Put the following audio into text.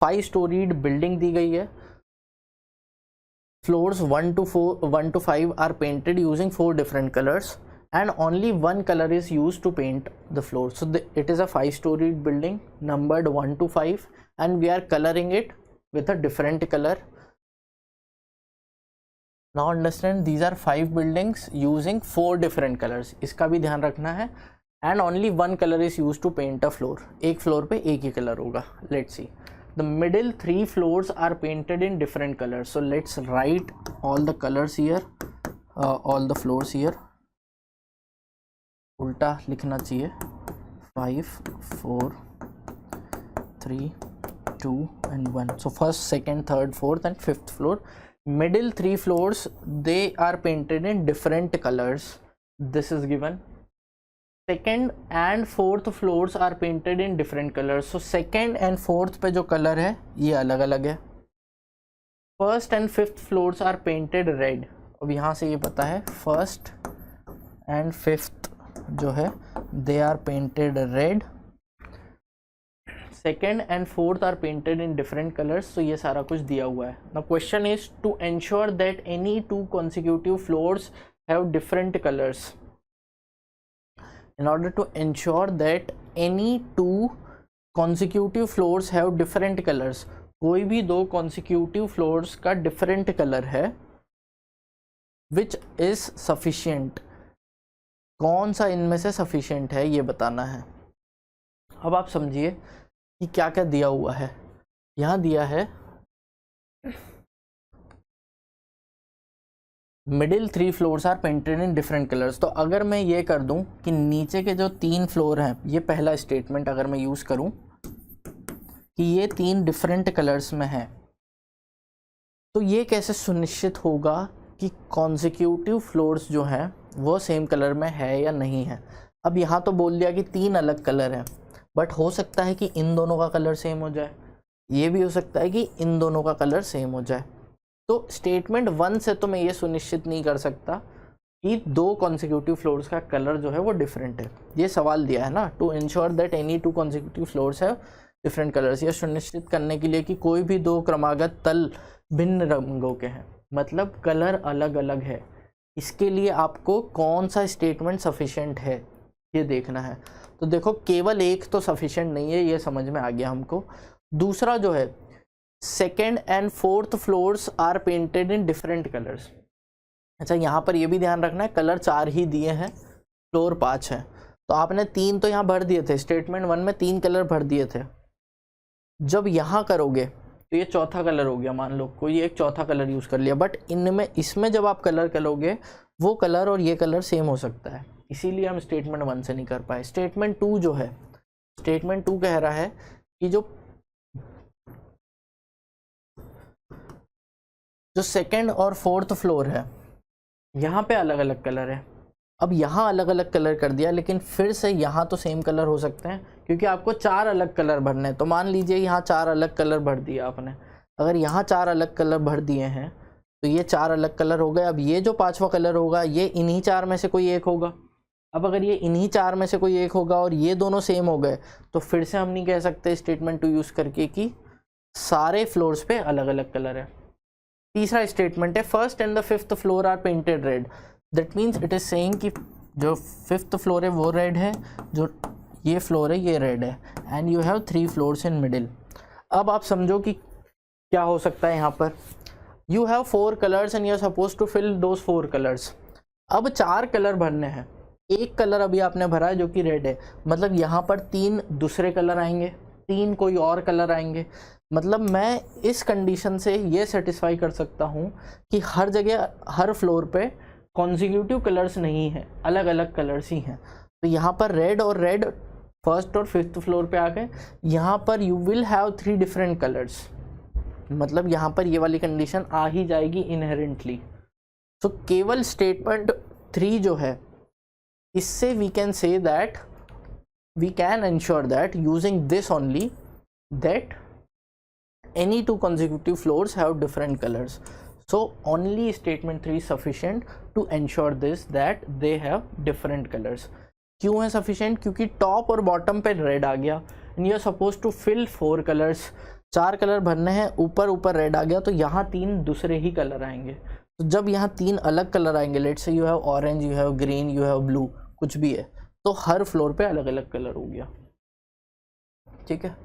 5 storeyed building दी गई है, floors 1 to 5 are painted using 4 different colours and only one color is used to paint the floor. So it is a 5-storied building numbered 1 to 5 and we are coloring it with a different color. Now understand these are 5 buildings using 4 different colors. इसका भी ध्यान रखना है. And only one color is used to paint a floor. एक floor पे एक ही colour होगा. Let's see. The middle 3 floors are painted in different colors. So let's write all the colors here, all the floors here. उल्टा लिखना चाहिए 5 4 3 2 and 1. So first, second, third, fourth and fifth floor. Middle 3 floors they are painted in different colors. This is given. Second and fourth floors are painted in different colors. So second and fourth पे जो colour है ये अलग अलग है. First and fifth floors are painted red. अब यहाँ से ये पता है first and fifth जो है they are painted red. Second and fourth are painted in different colors. So ये सारा कुछ दिया हुआ है. Now question is to ensure that any 2 consecutive floors have different colors. In order to ensure that any 2 consecutive floors have different colors, कोई भी 2 consecutive floors का different color है, which is sufficient. कौन सा इनमें से सफिशिएंट है ये बताना है. अब आप समझिए कि क्या क्या दिया हुआ है. यहाँ दिया है middle 3 floors are painted in different colours. तो अगर मैं ये कर दूं कि नीचे के जो 3 फ्लोर हैं, ये पहला स्टेटमेंट अगर मैं यूज़ करूं कि ये 3 डिफरेंट कलर्स में हैं, तो ये कैसे सुनिश्चित होगा कि कॉन्सिक्यूटिव फ्लोर्स जो हैं वो सेम कलर में है या नहीं है. अब यहाँ तो बोल दिया कि 3 अलग कलर हैं, बट हो सकता है कि इन दोनों का कलर सेम हो जाए, ये भी हो सकता है कि इन दोनों का कलर सेम हो जाए. तो स्टेटमेंट 1 से तो मैं ये सुनिश्चित नहीं कर सकता कि 2 कॉन्सिक्यूटिव फ्लोर्स का कलर जो है वो डिफरेंट है. ये सवाल दिया है ना, to ensure that any 2 consecutive floors है डिफरेंट कलर्स. ये सुनिश्चित करने के लिए कि कोई भी 2 क्रमागत तल भिन्न रंगों के हैं, मतलब कलर अलग अलग है. इसके लिए आपको कौन सा स्टेटमेंट सफिशिएंट है ये देखना है. तो देखो केवल एक तो सफिशिएंट नहीं है, ये समझ में आ गया हमको. दूसरा जो है second and fourth floors are painted in different colours. अच्छा, यहाँ पर ये भी ध्यान रखना है कलर 4 ही दिए हैं, फ्लोर 5 है, तो आपने 3 तो यहाँ भर दिए थे. स्टेटमेंट 1 में 3 कलर भर दिए थे. जब यहाँ करोगे तो ये चौथा कलर हो गया. मान लो कोई एक चौथा कलर यूज़ कर लिया, बट इनमें इसमें जब आप कलर करोगे वो कलर और ये कलर सेम हो सकता है. इसीलिए हम स्टेटमेंट 1 से नहीं कर पाए. स्टेटमेंट 2 जो है, स्टेटमेंट 2 कह रहा है कि जो सेकेंड और फोर्थ फ्लोर है यहाँ पे अलग अलग कलर है. अब यहाँ अलग अलग कलर कर दिया, लेकिन फिर से यहाँ तो सेम कलर हो सकते हैं क्योंकि आपको 4 अलग कलर भरने हैं. तो मान लीजिए यहाँ 4 अलग कलर भर दिया आपने. अगर यहाँ 4 अलग कलर भर दिए हैं तो ये 4 अलग कलर हो गए. अब ये जो 5वां कलर होगा ये इन्हीं 4 में से कोई एक होगा. अब अगर ये इन्हीं 4 में से कोई एक होगा और ये दोनों सेम हो गए, तो फिर से हम नहीं कह सकते स्टेटमेंट 2 यूज़ करके कि सारे फ्लोर्स पे अलग अलग कलर है. तीसरा स्टेटमेंट है first and the fifth floor are painted red. That means it is saying कि जो 5th फ्लोर है वो रेड है, जो ये फ्लोर है ये रेड है, and you have 3 floors in middle. अब आप समझो कि क्या हो सकता है. यहाँ पर you have 4 colours and you are suppose to fill those 4 colours. अब 4 कलर भरने हैं, एक कलर अभी आपने भरा है जो कि रेड है, मतलब यहाँ पर 3 दूसरे कलर आएंगे, 3 कोई और कलर आएंगे. मतलब मैं इस कंडीशन से ये सेटिस्फाई कर सकता हूँ कि हर जगह हर फ्लोर पे कॉन्जिक्यूटिव कलर्स नहीं है, अलग अलग कलर्स ही हैं. तो यहाँ पर रेड और रेड फर्स्ट और 5th फ्लोर पे आ गए. यहाँ पर you will have 3 different colours, मतलब यहाँ पर ये वाली कंडीशन आ ही जाएगी इनहेरेंटली. तो केवल स्टेटमेंट 3 जो है इससे we can say that we can ensure that using this only that any 2 consecutive floors have different colors. So only statement 3 is sufficient to ensure this that they have different colors. क्यों है sufficient? क्योंकि top और bottom पे red आ गया and you are supposed to fill 4 colors. 4 colour भरने हैं, ऊपर ऊपर रेड आ गया तो यहाँ 3 दूसरे ही कलर आएंगे। तो जब यहाँ 3 अलग कलर आएंगे, let's say you have orange, you have green, you have blue, कुछ भी है, तो हर फ्लोर पे अलग अलग कलर हो गया। ठीक है।